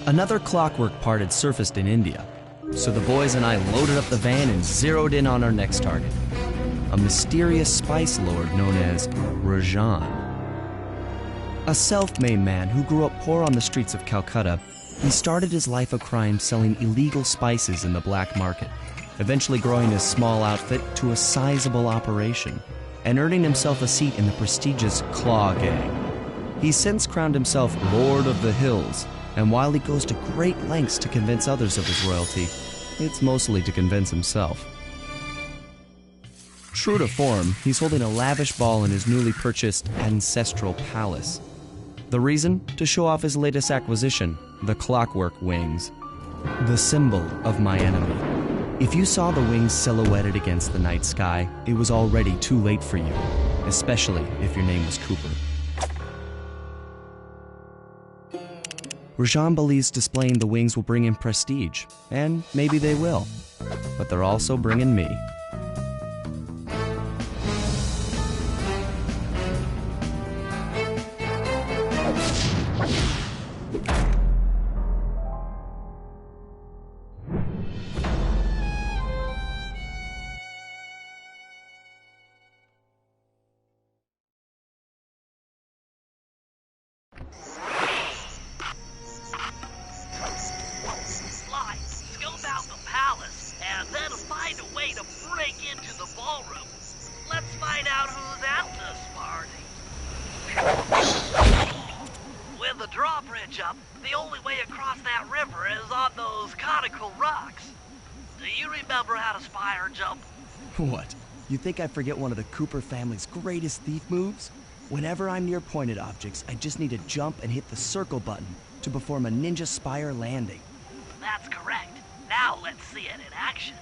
Another clockwork part had surfaced in India, so the boys and I loaded up the van and zeroed in on our next target, a mysterious spice lord known as Rajan. A self-made man who grew up poor on the streets of Calcutta, he started his life of crime selling illegal spices in the black market, eventually growing his small outfit to a sizable operation and earning himself a seat in the prestigious Claw Gang. He's since crowned himself Lord of the Hills, and while he goes to great lengths to convince others of his royalty, it's mostly to convince himself. True to form, he's holding a lavish ball in his newly purchased ancestral palace. The reason? To show off his latest acquisition, the clockwork wings. The symbol of my enemy. If you saw the wings silhouetted against the night sky, it was already too late for you, especially if your name was Cooper. Rajan believes displaying the wings will bring him prestige, and maybe they will, but they're also bringing me. Let's find out who's at this party. With the drawbridge up, the only way across that river is on those conical rocks. Do you remember how to spire jump? What? You think I forget one of the Cooper family's greatest thief moves? Whenever I'm near pointed objects, I just need to jump and hit the circle button to perform a ninja spire landing. That's correct. Now let's see it in action.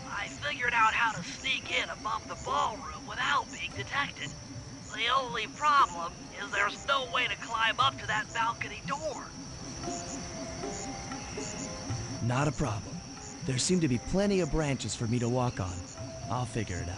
I figured out how to sneak in above the ballroom without being detected. The only problem is there's no way to climb up to that balcony door. Not a problem. There seem to be plenty of branches for me to walk on. I'll figure it out.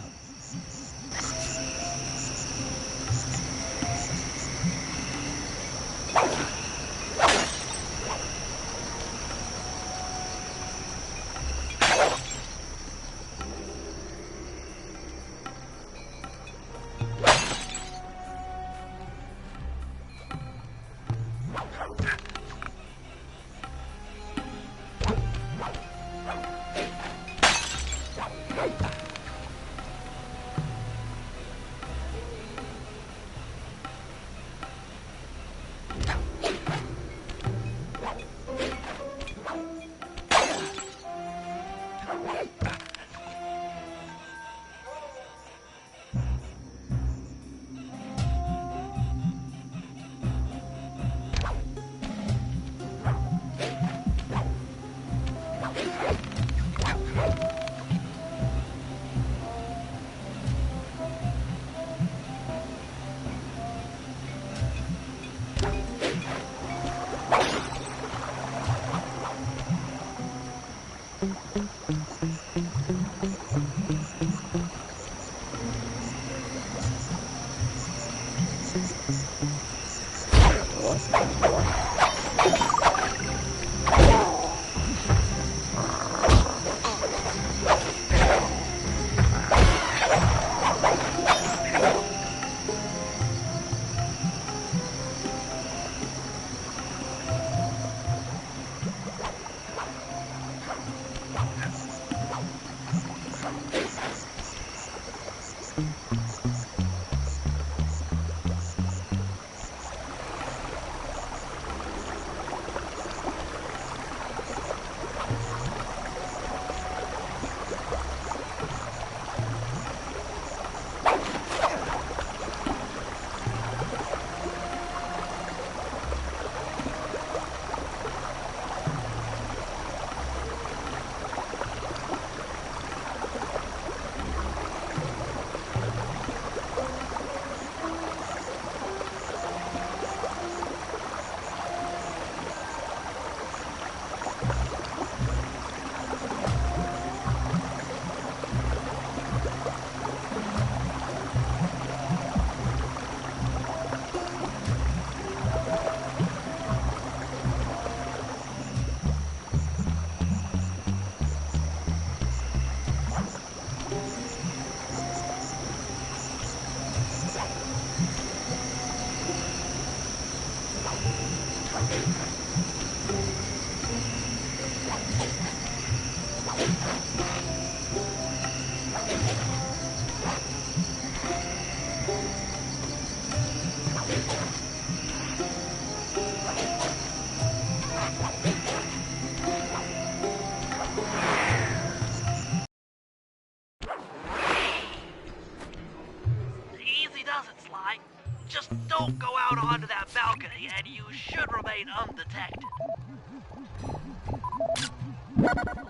Just don't go out onto that balcony and you should remain undetected.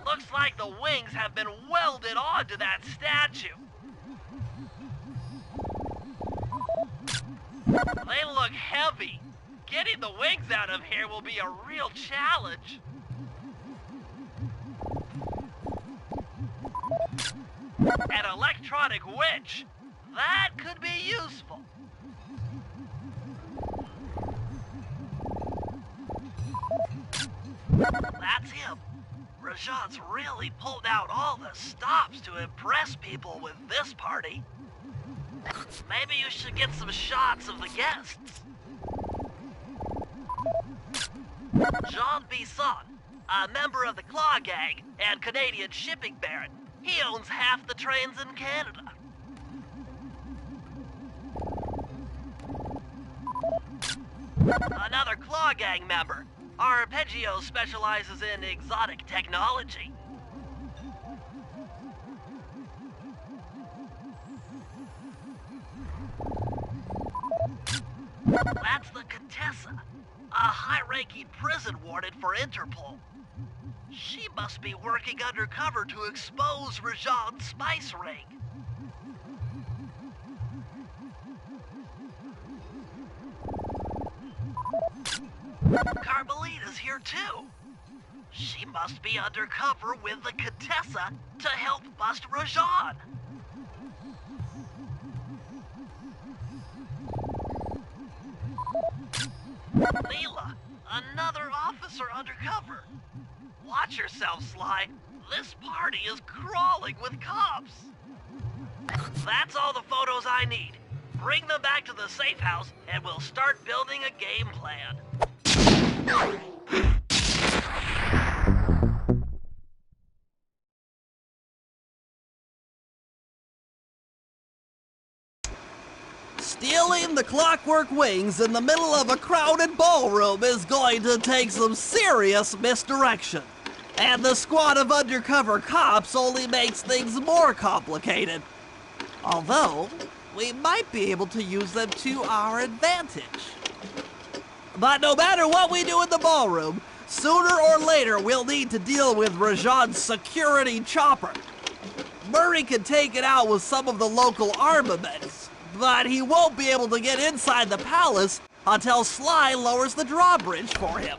Looks like the wings have been welded onto that statue. They look heavy. Getting the wings out of here will be a real challenge. An electronic winch. That could be useful. That's him. Rajan's really pulled out all the stops to impress people with this party. Maybe you should get some shots of the guests. Jean Bisson, a member of the Claw Gang and Canadian shipping baron. He owns half the trains in Canada. Another Claw Gang member. Arpeggio specializes in exotic technology. That's the Contessa, a high-ranking prison warden for Interpol. She must be working undercover to expose Rajan's spice ring. Carmelita's here too. She must be undercover with the Contessa to help bust Rajan. Leela, another officer undercover. Watch yourself, Sly. This party is crawling with cops. That's all the photos I need. Bring them back to the safe house and we'll start building a game plan. Stealing the Clockwork Wings in the middle of a crowded ballroom is going to take some serious misdirection. And the squad of undercover cops only makes things more complicated. Although, we might be able to use them to our advantage. But no matter what we do in the ballroom, sooner or later we'll need to deal with Rajan's security chopper. Murray can take it out with some of the local armaments, but he won't be able to get inside the palace until Sly lowers the drawbridge for him.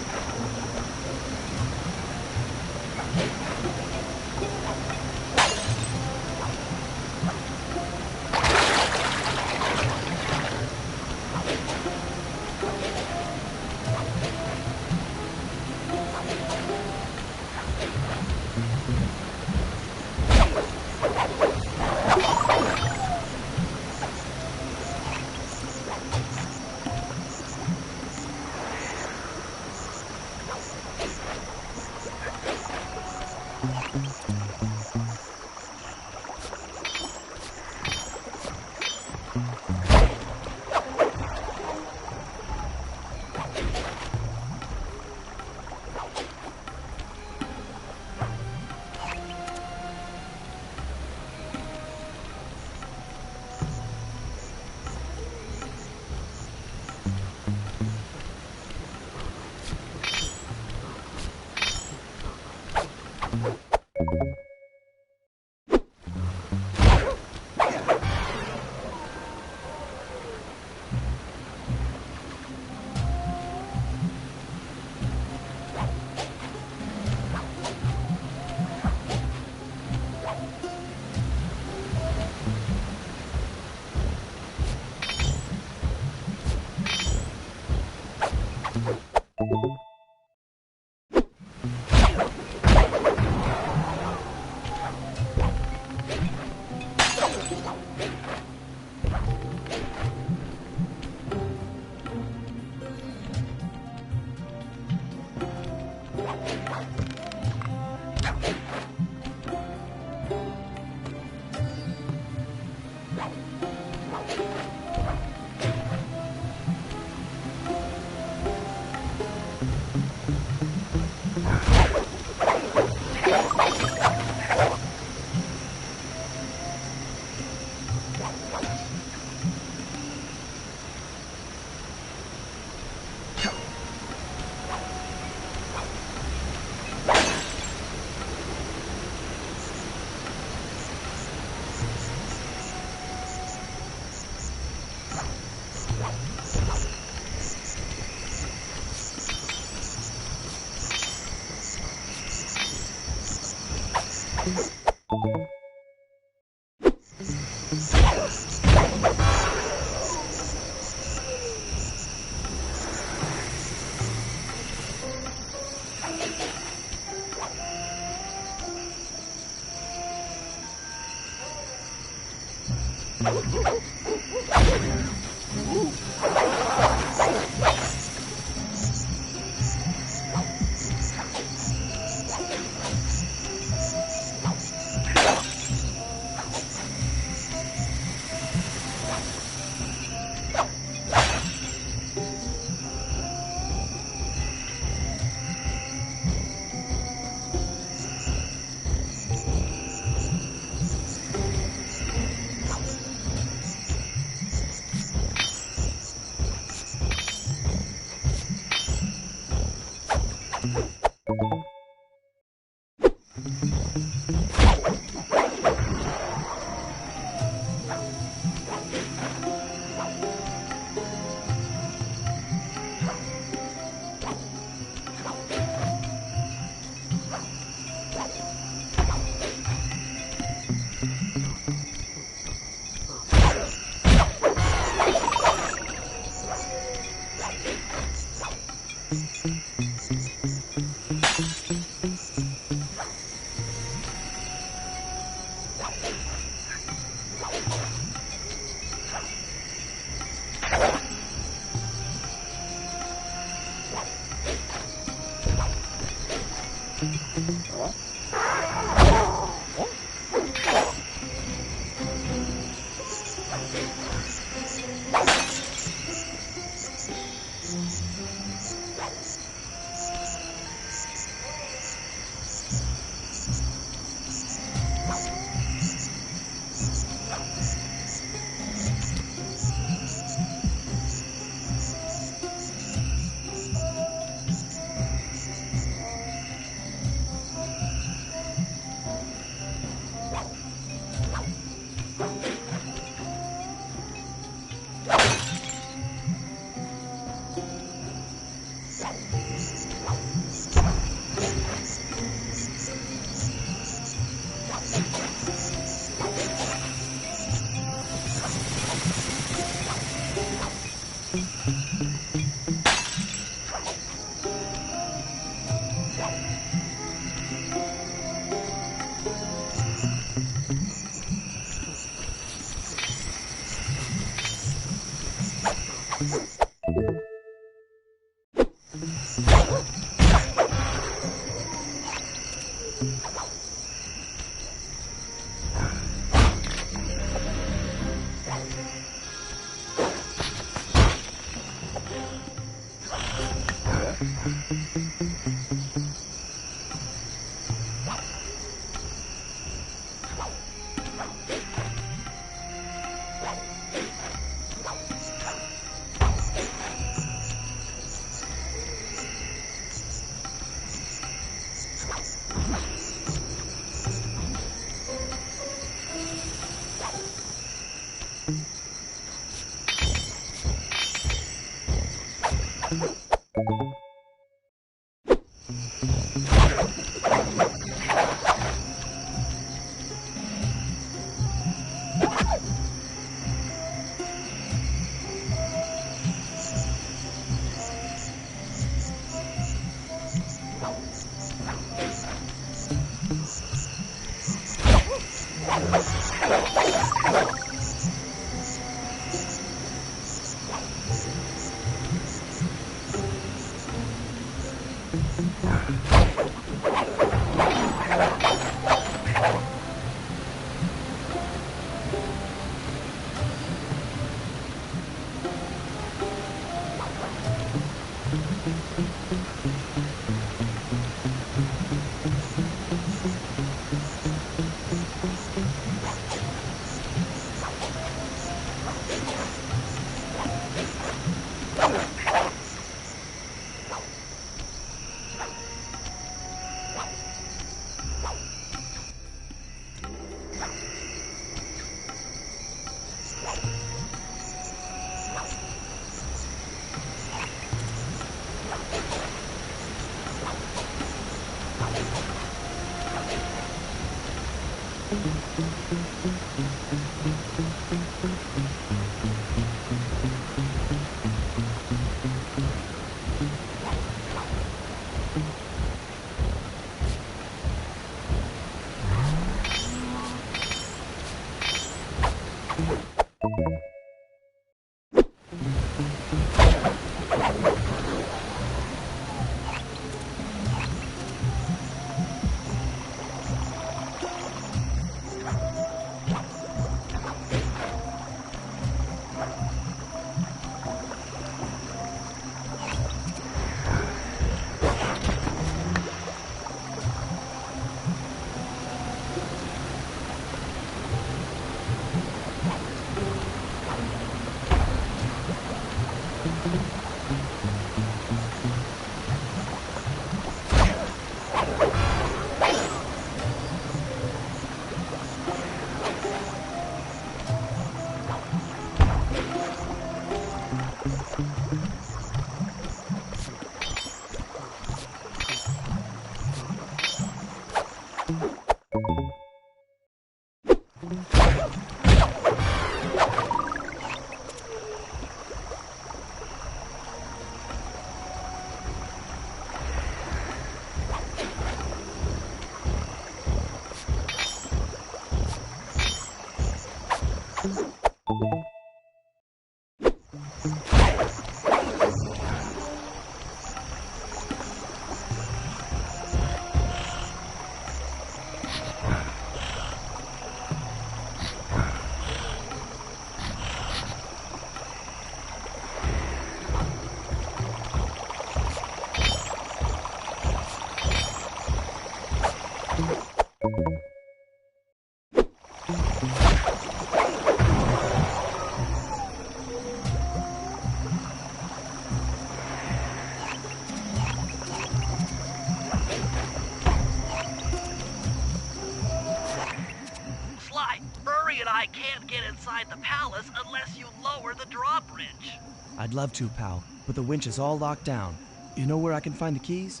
I can't get inside the palace unless you lower the drawbridge. I'd love to, pal, but the winch is all locked down. You know where I can find the keys?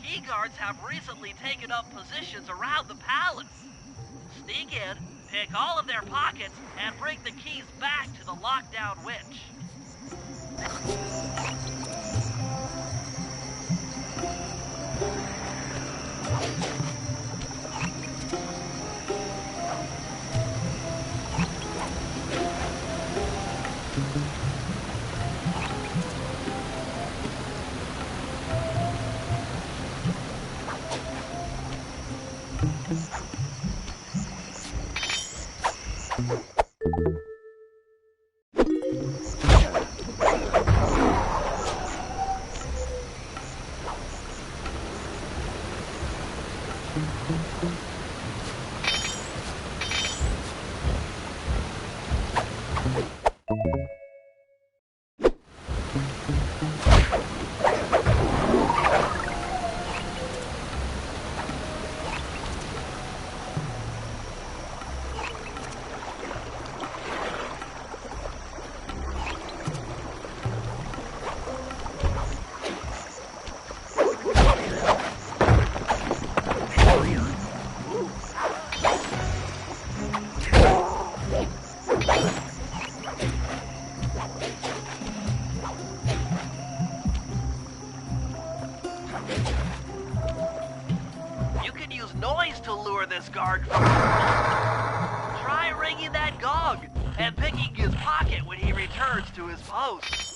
Key guards have recently taken up positions around the palace. Sneak in, pick all of their pockets, and bring the keys back to the lockdown winch. noise to lure this guard from his post. Try ringing that gong and picking his pocket when he returns to his post.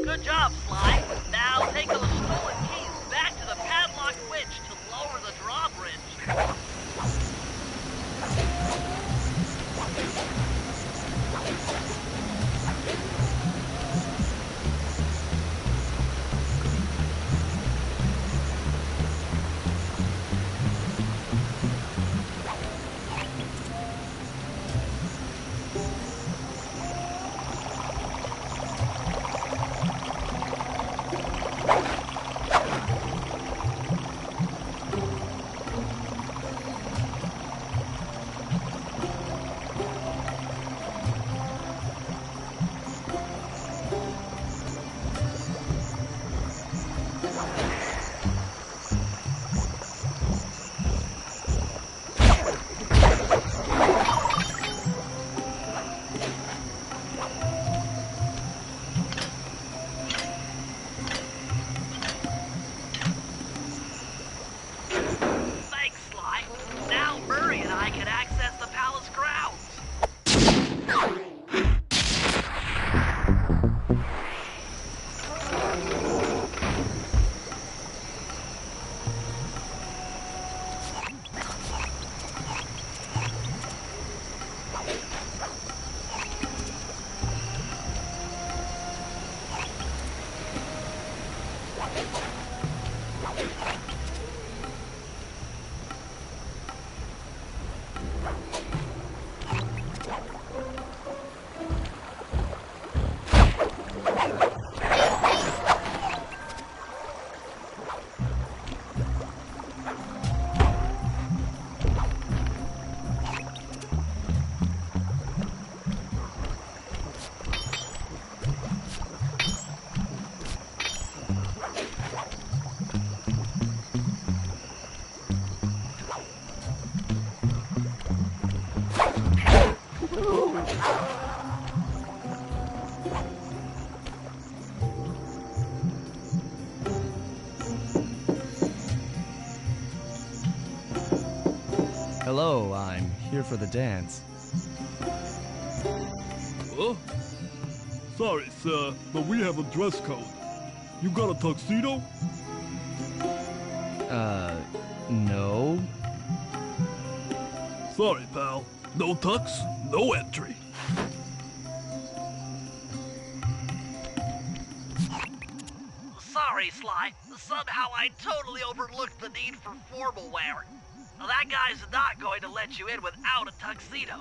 Good job, Sly. Now take those stolen keys back to the padlocked winch to lower the drawbridge. Hello, I'm here for the dance. Huh? Sorry, sir, but we have a dress code. You got a tuxedo? No. Sorry, pal. No tux, no entry. Sorry, Sly. Somehow I totally overlooked the need for formal wear. That guy's not going to let you in without a tuxedo.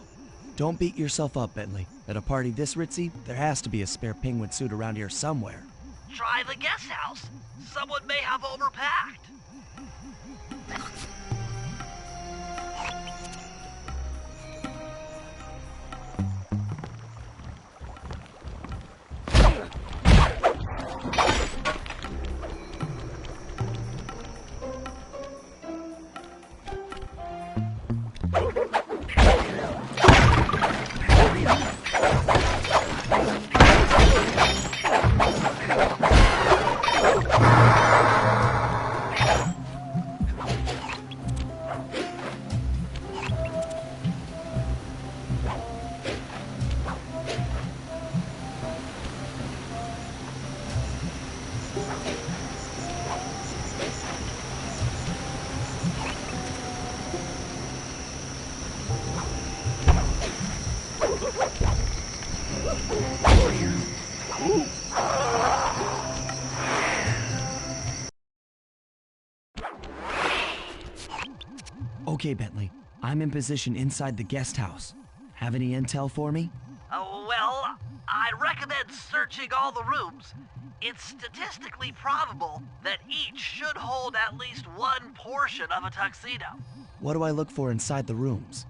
Don't beat yourself up, Bentley. At a party this ritzy, there has to be a spare penguin suit around here somewhere. Try the guest house. Someone may have overpacked. Okay, Bentley. I'm in position inside the guest house. Have any intel for me? Well, I recommend searching all the rooms. It's statistically probable that each should hold at least one portion of a tuxedo. What do I look for inside the rooms?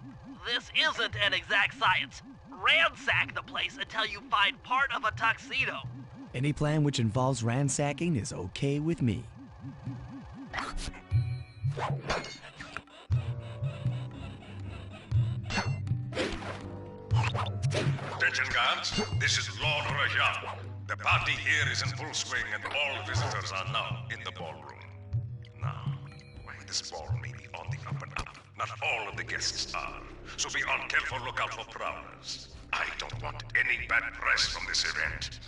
This isn't an exact science. Ransack the place until you find part of a tuxedo. Any plan which involves ransacking is okay with me. Attention guards, this is Lord Rajan. The party here is in full swing and all visitors are now in the ballroom. Now, this ball may be on the up and up. Not all of the guests are. So be on careful lookout for prowlers. I don't want any bad press from this event.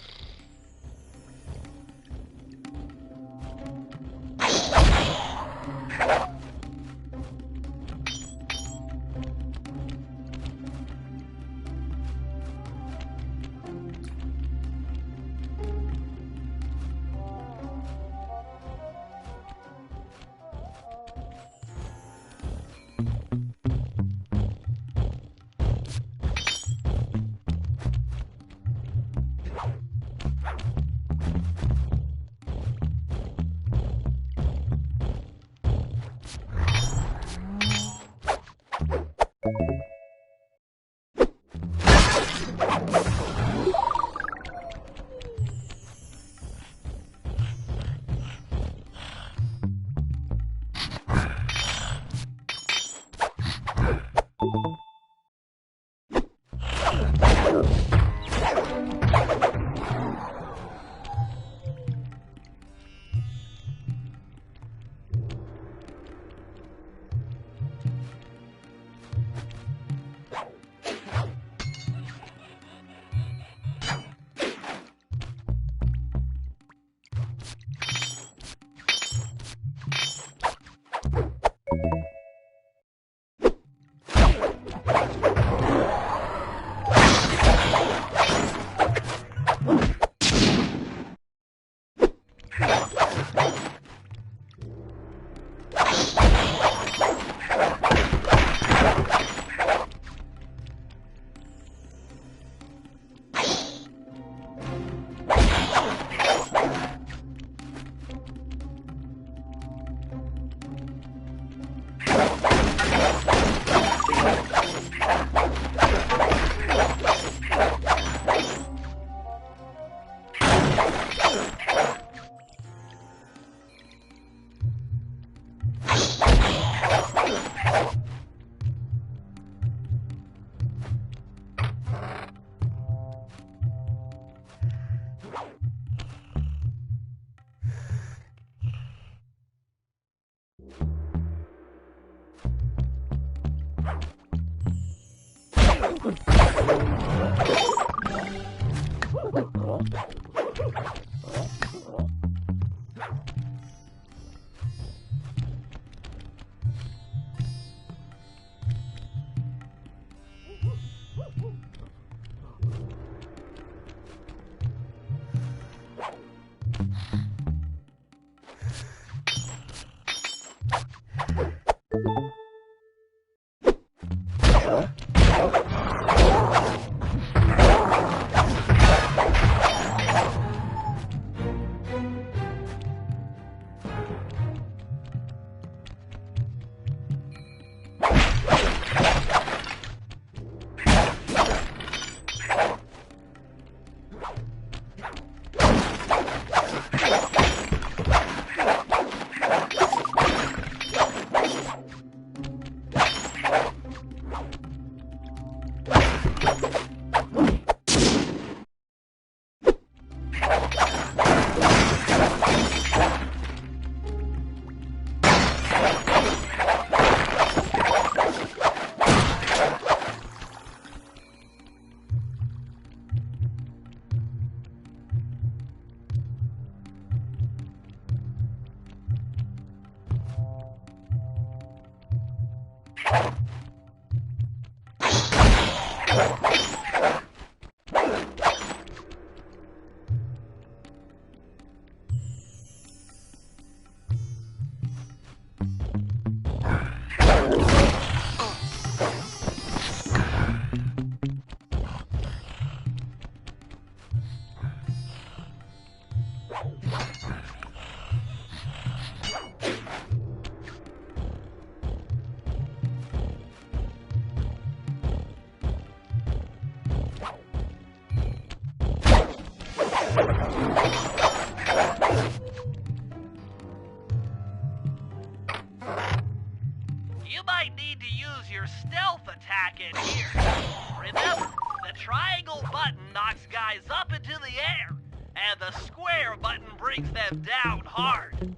You might need to use your stealth attack in here. Remember, the triangle button knocks guys up into the air, and the square button brings them down hard.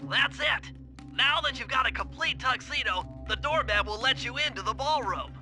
That's it! Now that you've got a complete tuxedo, the doorman will let you into the ballroom.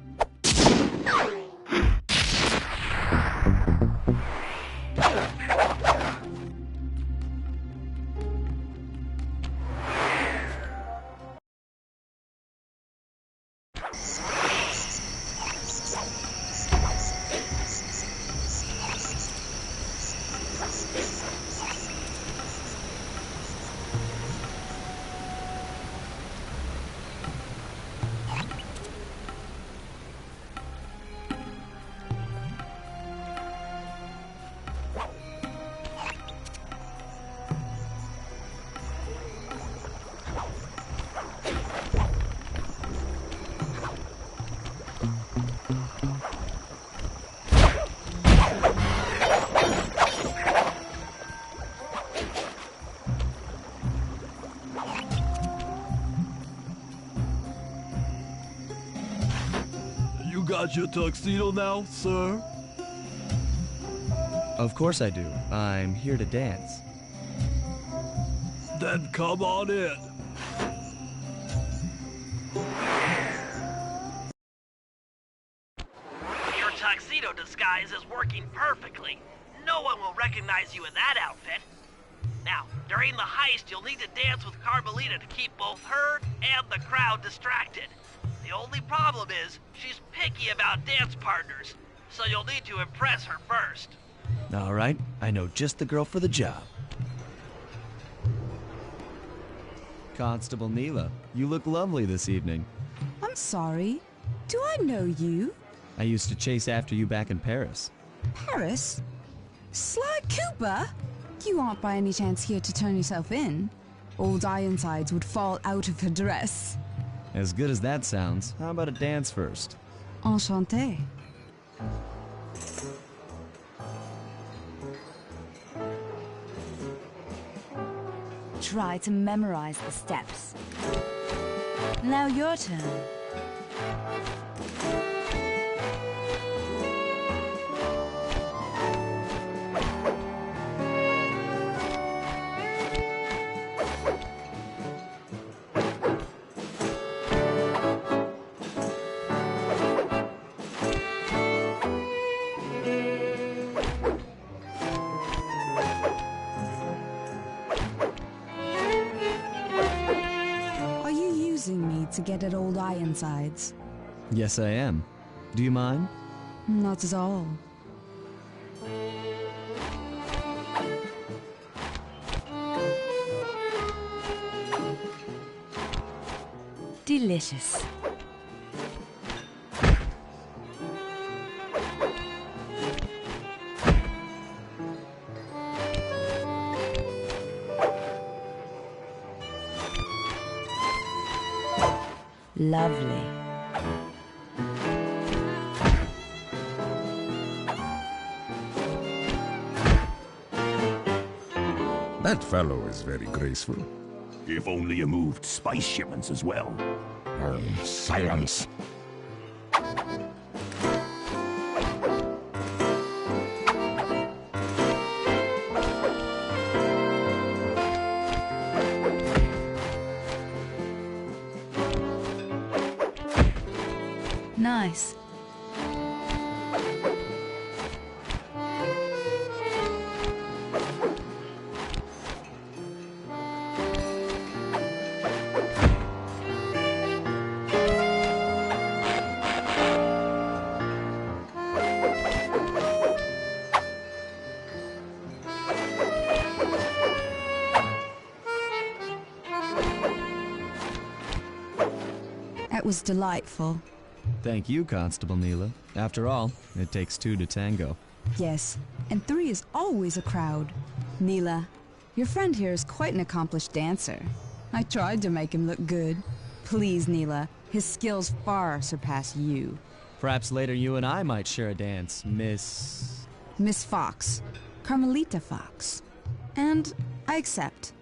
You got your tuxedo now, sir? Of course I do. I'm here to dance. Then come on in. disguise is working perfectly. No one will recognize you in that outfit. Now, during the heist, you'll need to dance with Carmelita to keep both her and the crowd distracted. The only problem is, she's picky about dance partners, so you'll need to impress her first. All right, I know just the girl for the job. Constable Neela, you look lovely this evening. I'm sorry. Do I know you? I used to chase after you back in Paris. Paris? Sly Cooper? You aren't by any chance here to turn yourself in? Old Ironsides would fall out of her dress. As good as that sounds, how about a dance first? Enchanté. Try to memorize the steps. Now your turn. To get at old Ironsides. Yes, I am. Do you mind? Not at all. Delicious. Lovely. That fellow is very graceful. If only you moved spice shipments as well. Silence. Nice. That was delightful. Thank you, Constable Neela. After all, it takes two to tango. Yes, and three is always a crowd. Neela, your friend here is quite an accomplished dancer. I tried to make him look good. Please, Neela, his skills far surpass you. Perhaps later you and I might share a dance, Miss Fox. Carmelita Fox. And I accept.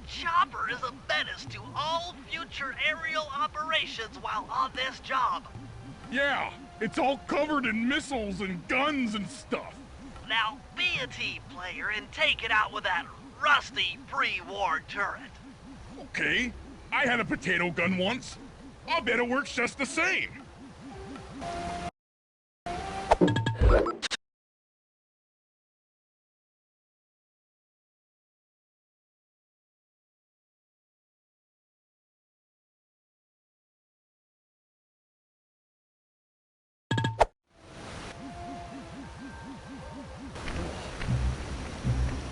chopper is a menace to all future aerial operations while on this job. Yeah, it's all covered in missiles and guns and stuff. Now, be a team player and take it out with that rusty pre-war turret. Okay, I had a potato gun once. I'll bet it works just the same.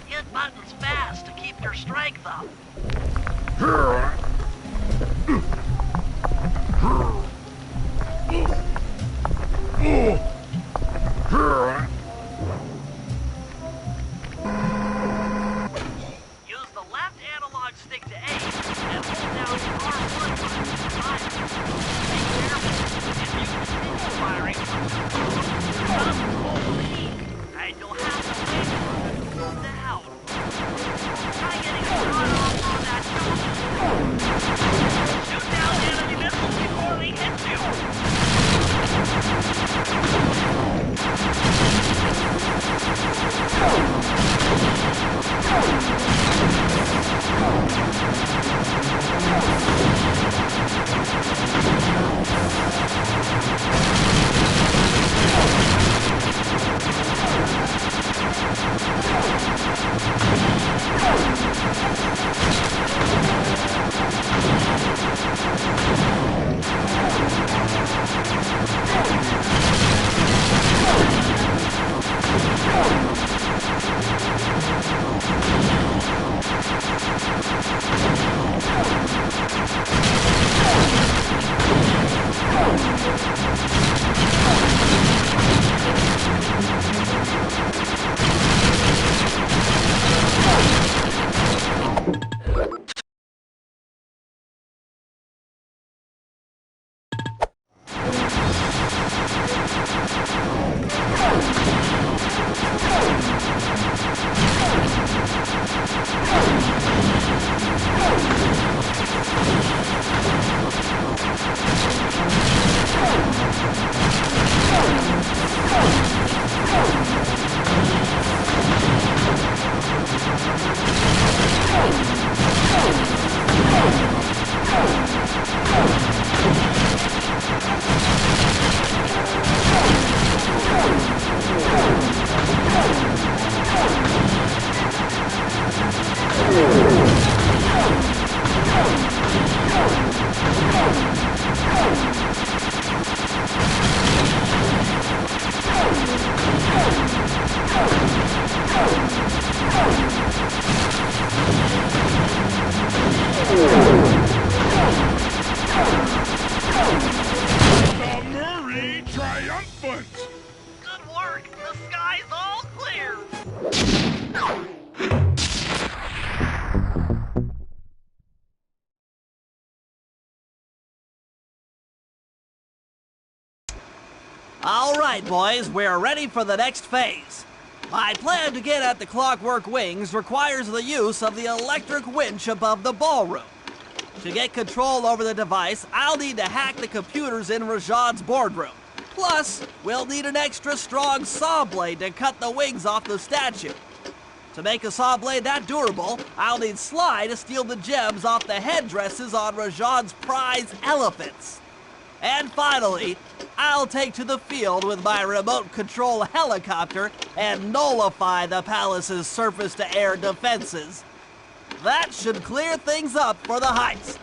Hit buttons fast to keep your strength up. Use the left analog stick to aim and hold down the R1 button to fire. Be careful. If you continue firing, your guns will leak, and you'll have to wait for it to cool down. Try getting a shot off on that shot. Shoot down enemy missiles before they hit you. The Murray triumphant! Good work. The sky's all clear. All right, boys, we're ready for the next phase. My plan to get at the Clockwork Wings requires the use of the electric winch above the ballroom. To get control over the device, I'll need to hack the computers in Rajad's boardroom. Plus, we'll need an extra strong saw blade to cut the wings off the statue. To make a saw blade that durable, I'll need Sly to steal the gems off the headdresses on Rajad's prize elephants. And finally, I'll take to the field with my remote control helicopter and nullify the palace's surface-to-air defenses. That should clear things up for the heist.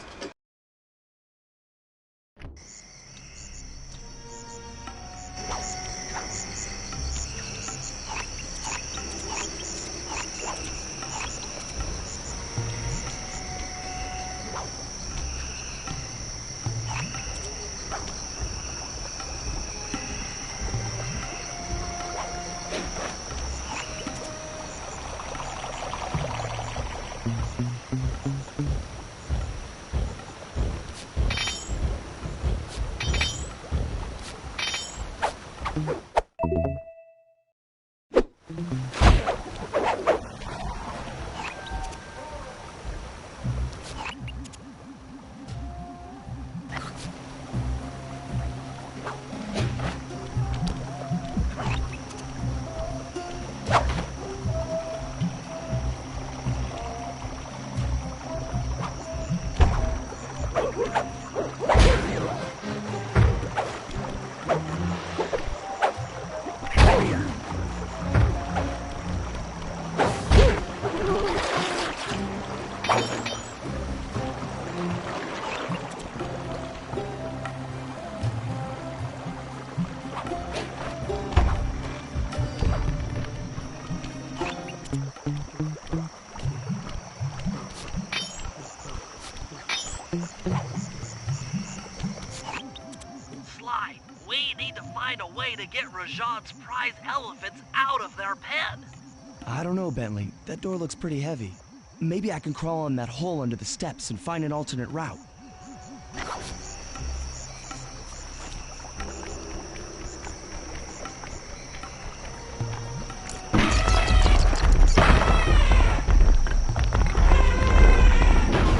Rajan's prize elephants out of their pen. I don't know, Bentley. That door looks pretty heavy. Maybe I can crawl in that hole under the steps and find an alternate route.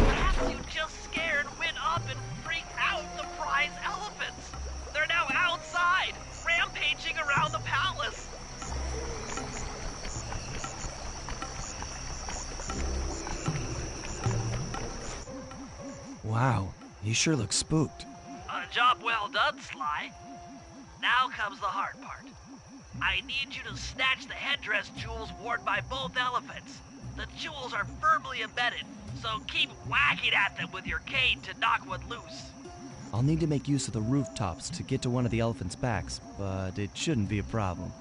Perhaps you just scared, went up, and freaked out the prize elephants. They're now outside, rampaging around the palace. Wow, you sure look spooked. A job well done, Sly. Now comes the hard part. I need you to snatch the headdress jewels worn by both elephants. The jewels are firmly embedded, so keep whacking at them with your cane to knock one loose. I'll need to make use of the rooftops to get to one of the elephants' backs, but it shouldn't be a problem.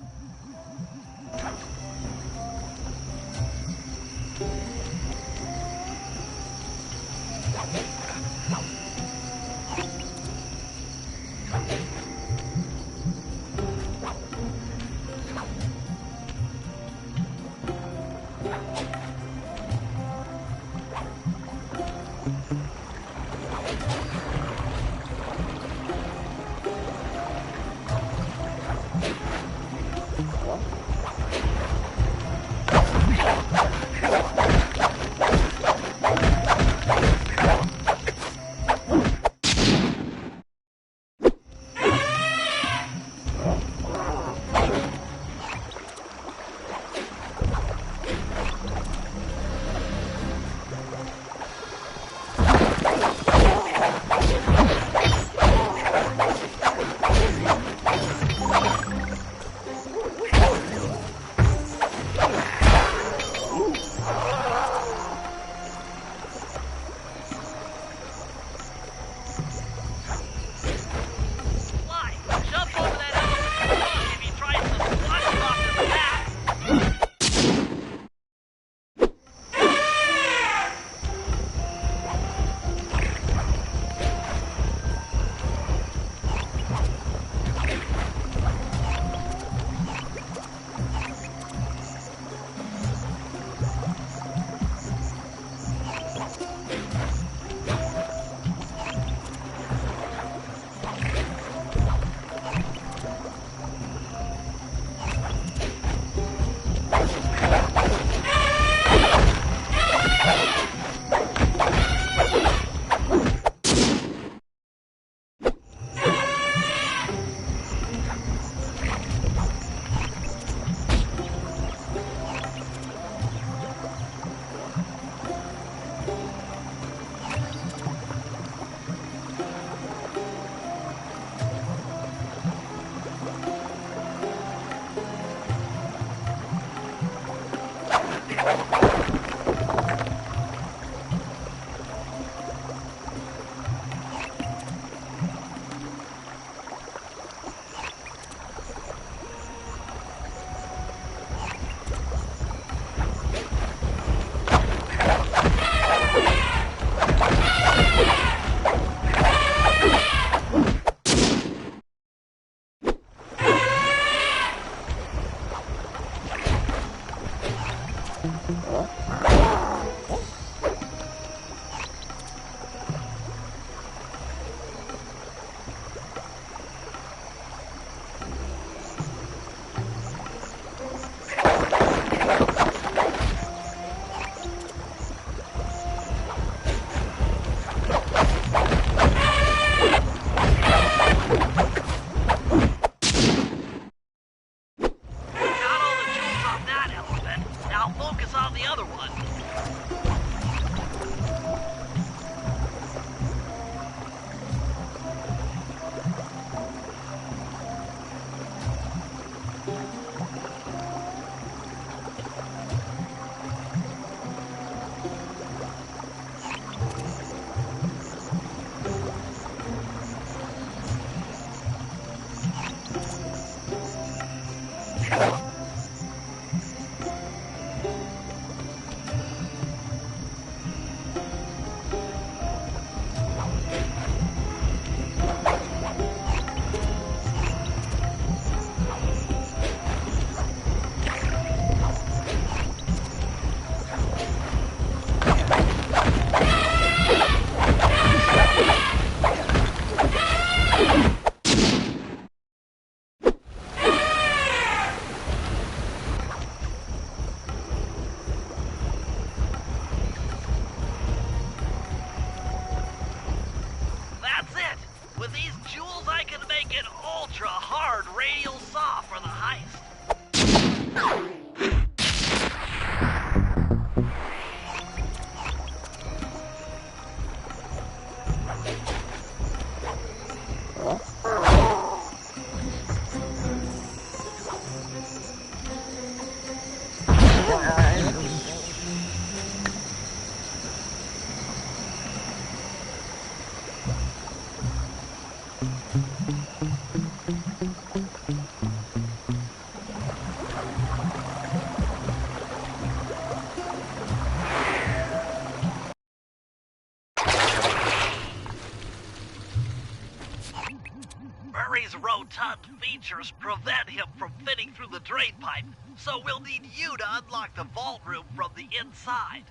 features prevent him from fitting through the drain pipe, so we'll need you to unlock the vault room from the inside.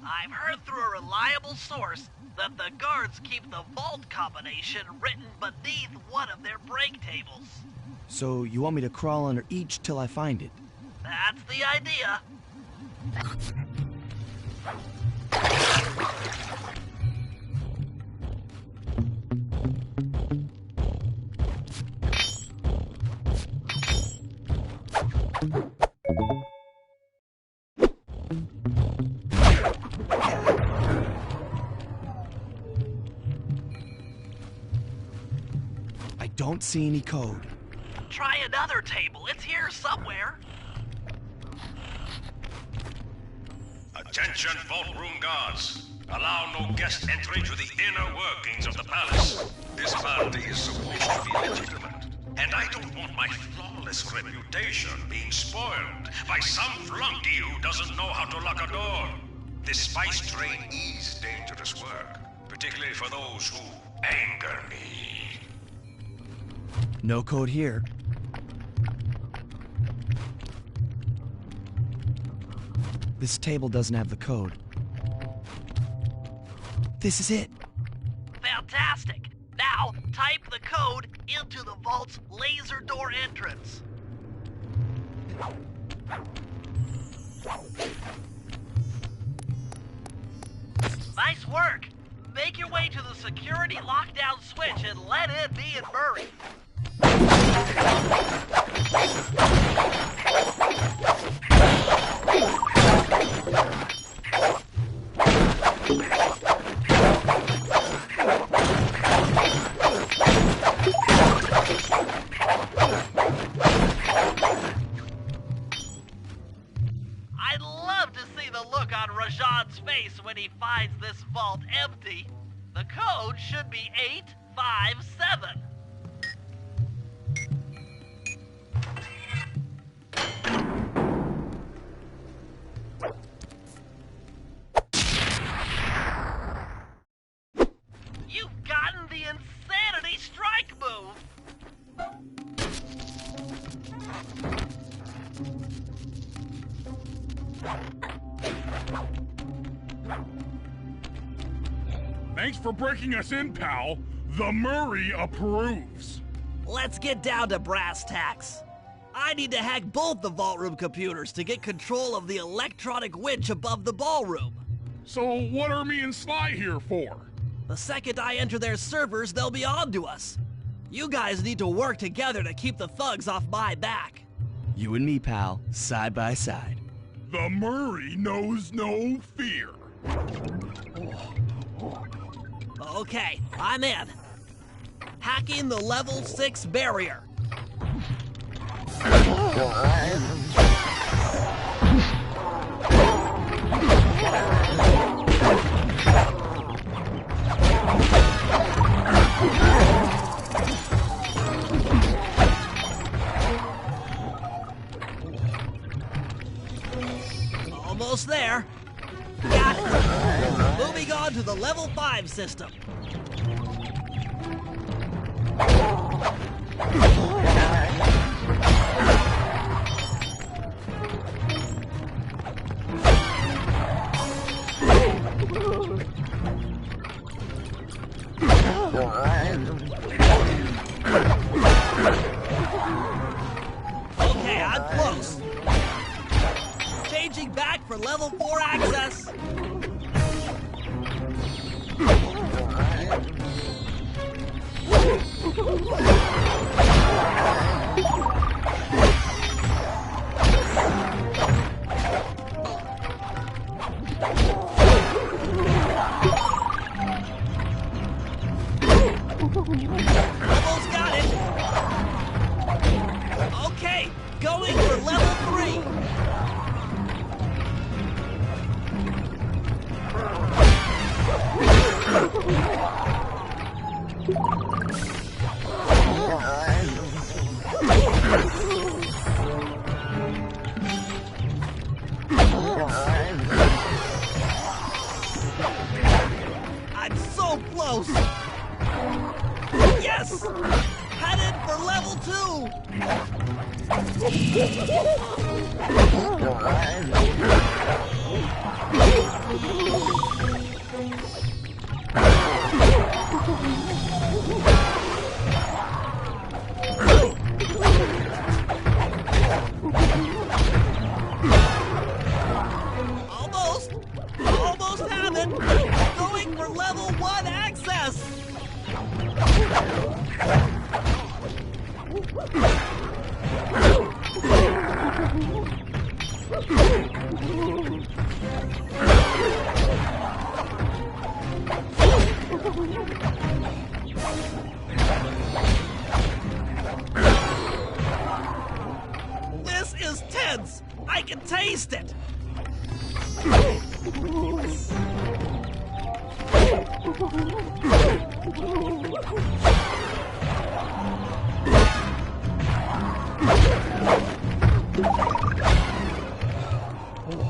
I've heard through a reliable source that the guards keep the vault combination written beneath one of their break tables. So you want me to crawl under each till I find it? That's the idea. I don't see any code. Try another table. It's here somewhere. Attention, vault room guards. Allow no guest entry to the inner workings of the palace. This party is supposed to be legitimate, and I don't want my flawless reputation being spoiled by some flunky who doesn't know how to lock a door. This spice trade is dangerous work, particularly for those who anger me. No code here. This table doesn't have the code. This is it. Fantastic. Now, type the code into the vault's laser door entrance. Nice work. Make your way to the security lockdown switch and let in me and Murray. I'd love to see the look on Rajan's face when he finds this vault empty. The code should be 857. You've gotten the insanity strike move! Thanks for breaking us in, pal. The Murray approves. Let's get down to brass tacks. I need to hack both the vault room computers to get control of the electronic winch above the ballroom. So what are me and Sly here for? The second I enter their servers, they'll be on to us. You guys need to work together to keep the thugs off my back. You and me, pal, side by side. The Murray knows no fear. Okay, I'm in. Hacking the level 6 barrier. Almost there. Got it. Moving on to the level 5 system. Okay, I'm close. Changing back for level 4 access. Almost got it. Okay, going for level 3. I'm so close. Yes! Headed for level 2. Almost have it! Going for level 1 access! This is tense! I can taste it!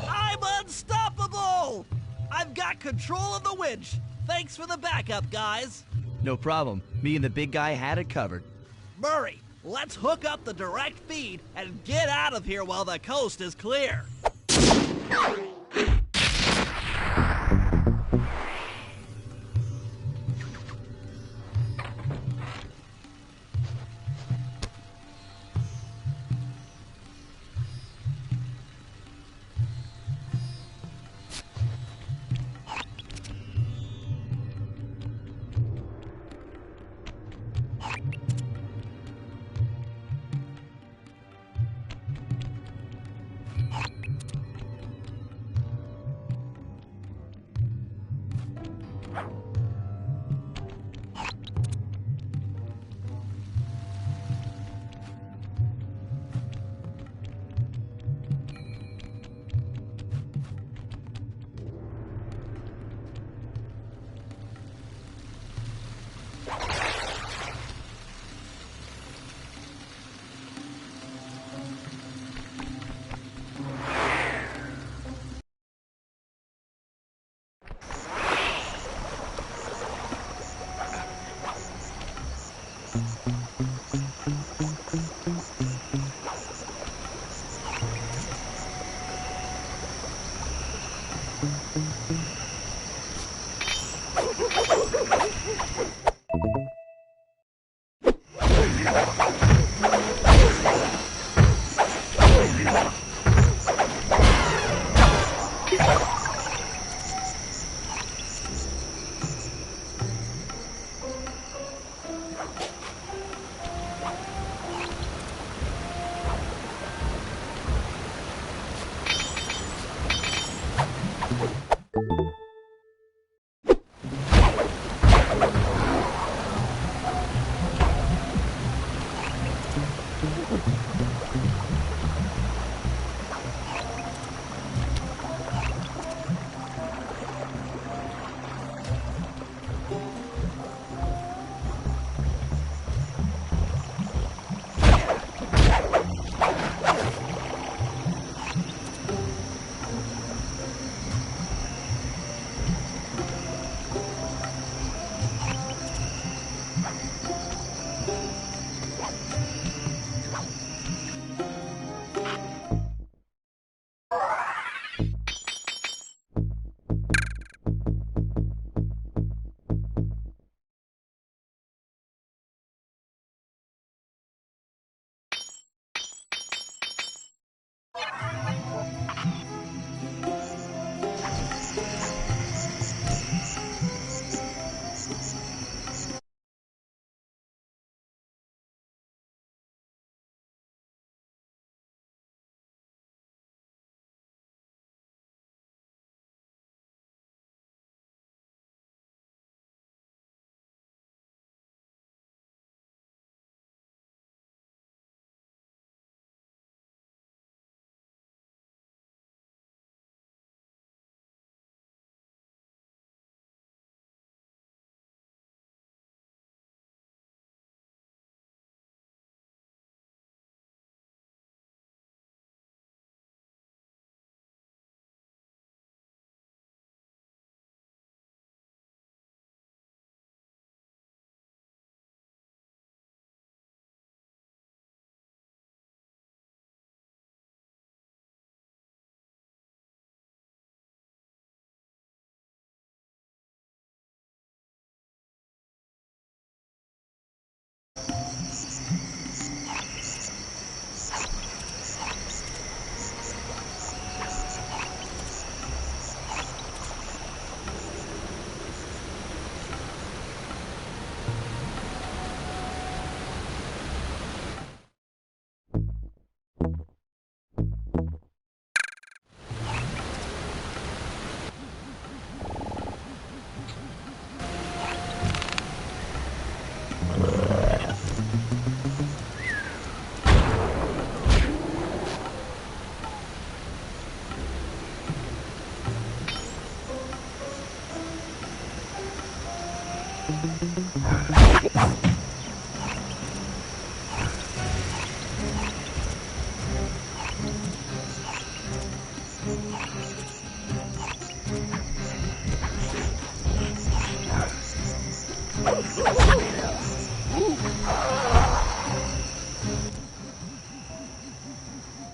I'm unstoppable! I've got control of the winch. Thanks for the backup, guys. No problem. Me and the big guy had it covered. Murray, let's hook up the direct feed and get out of here while the coast is clear.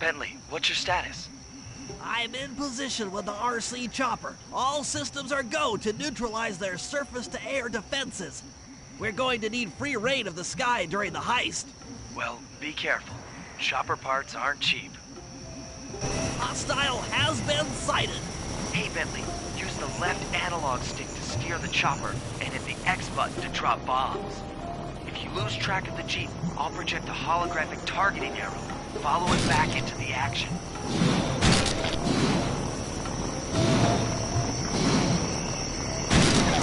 Bentley, what's your status? I'm in position with the RC chopper. All systems are go to neutralize their surface-to-air defenses. We're going to need free reign of the sky during the heist. Well, be careful. Chopper parts aren't cheap. Hostile has been sighted. Hey, Bentley, use the left analog stick to steer the chopper and hit the X button to drop bombs. If you lose track of the Jeep, I'll project a holographic targeting arrow. Follow it back into the action.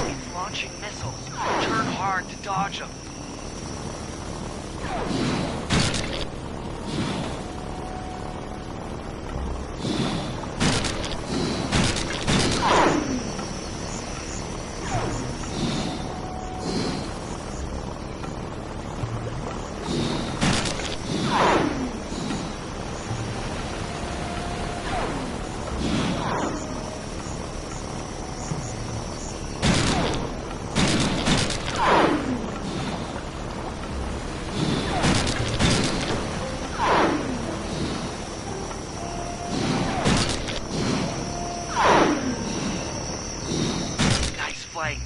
It's launching missiles. Turn hard to dodge them.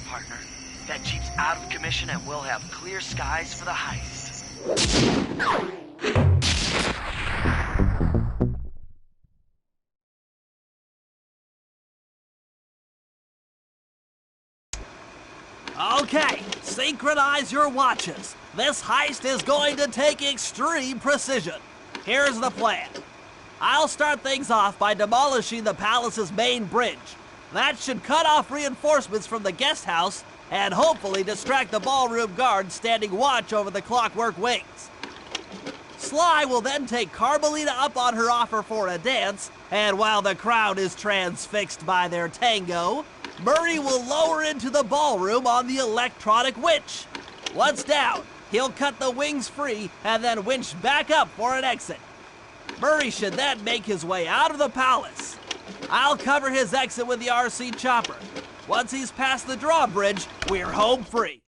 Partner. That Jeep's out of commission and we'll have clear skies for the heist. Okay, synchronize your watches. This heist is going to take extreme precision. Here's the plan. I'll start things off by demolishing the palace's main bridge. That should cut off reinforcements from the guest house and hopefully distract the ballroom guards standing watch over the Clockwork Wings. Sly will then take Carmelita up on her offer for a dance, and while the crowd is transfixed by their tango, Murray will lower into the ballroom on the electronic winch. Once down, he'll cut the wings free and then winch back up for an exit. Murray should then make his way out of the palace. I'll cover his exit with the RC chopper. Once he's past the drawbridge, we're home free.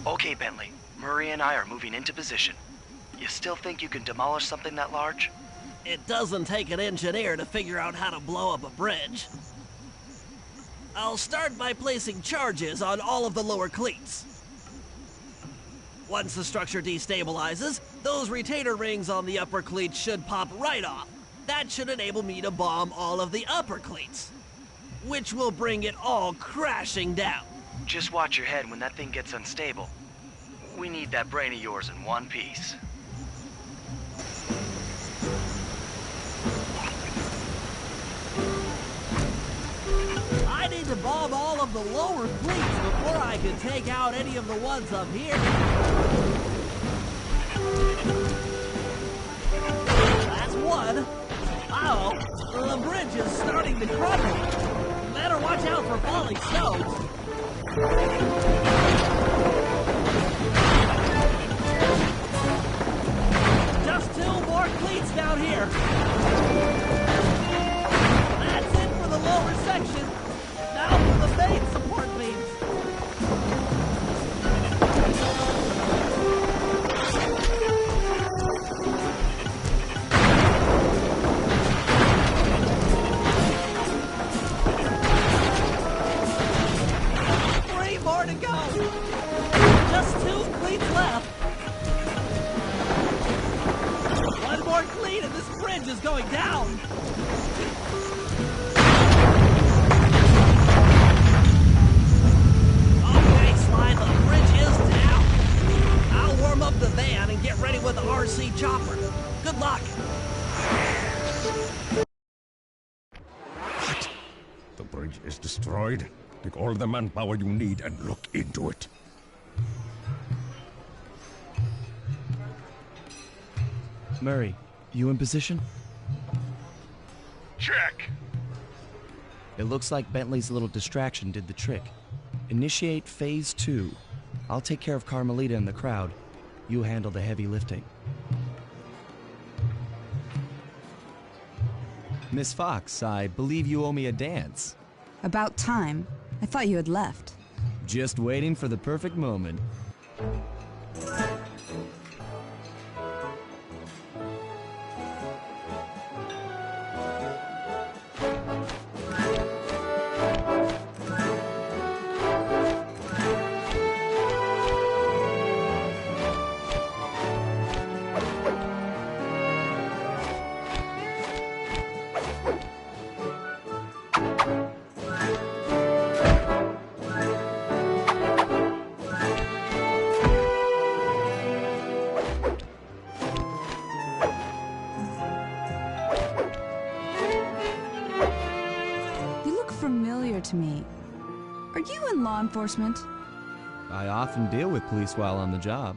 Okay, Bentley. Murray and I are moving into position. You still think you can demolish something that large? It doesn't take an engineer to figure out how to blow up a bridge. I'll start by placing charges on all of the lower cleats. Once the structure destabilizes, those retainer rings on the upper cleats should pop right off. That should enable me to bomb all of the upper cleats, which will bring it all crashing down. Just watch your head when that thing gets unstable. We need that brain of yours in one piece. I need to bomb all of the lower cleats before I can take out any of the ones up here. That's one. Uh-oh, the bridge is starting to crumble. Better watch out for falling stones. Just 2 more cleats down here. That's it for the lower section. Now for the main support beams. More to go. Just 2 cleats left. One more cleat and this bridge is going down. Okay, Sly, the bridge is down. I'll warm up the van and get ready with the RC chopper. Good luck. What? The bridge is destroyed? Take all the manpower you need and look into it. Murray, you in position? Check. It looks like Bentley's little distraction did the trick. Initiate phase 2. I'll take care of Carmelita and the crowd. You handle the heavy lifting. Miss Fox, I believe you owe me a dance. About time. I thought you had left. Just waiting for the perfect moment. To me. Are you in law enforcement? I often deal with police while on the job.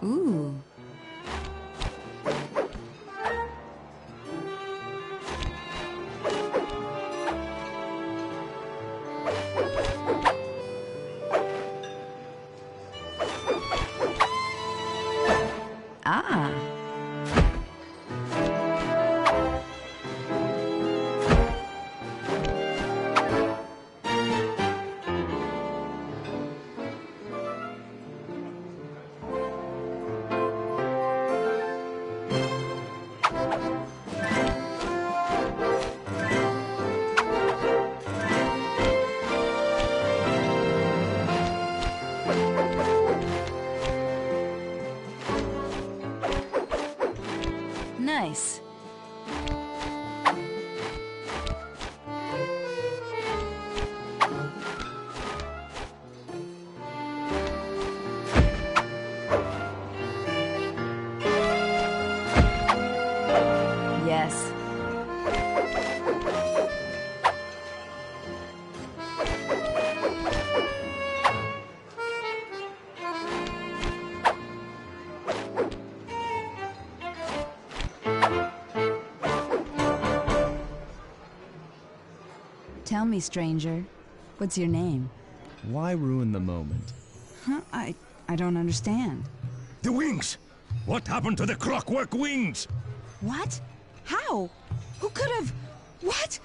Ooh. Ah. Nice. Yes. Tell me, stranger, what's your name? Why ruin the moment? Huh? I don't understand. The wings! What happened to the clockwork wings? What? How? Who could have... What?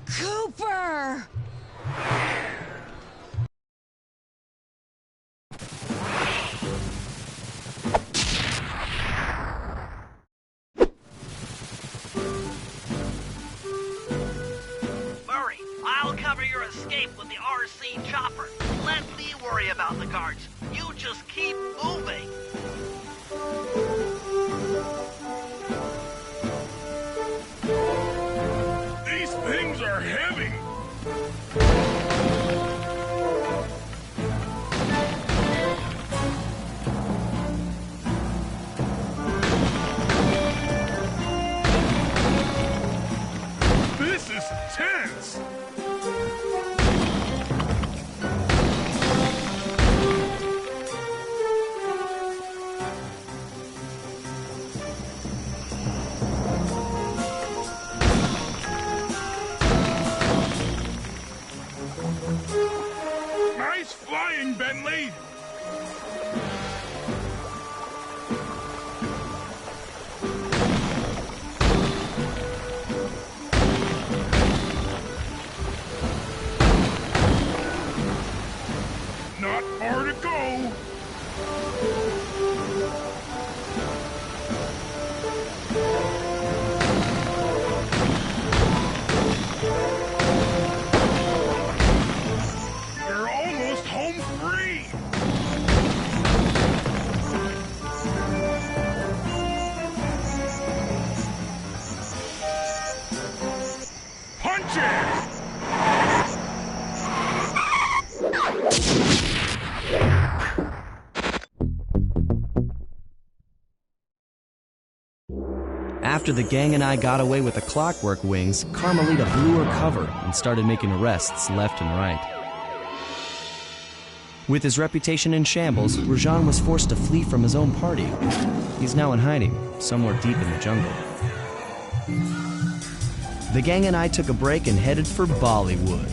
Cooper! chopper. Let me worry about the guards. You just keep moving. These things are heavy. This is tense. Nice flying, Bentley! Not far to go. You're almost home free. Punch it! After the gang and I got away with the Clockwork Wings, Carmelita blew her cover and started making arrests left and right. With his reputation in shambles, Rajan was forced to flee from his own party. He's now in hiding, somewhere deep in the jungle. The gang and I took a break and headed for Bollywood.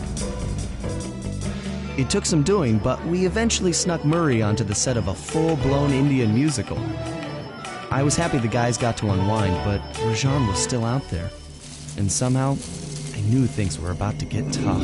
It took some doing, but we eventually snuck Murray onto the set of a full-blown Indian musical. I was happy the guys got to unwind, but Rajan was still out there. And somehow, I knew things were about to get tough.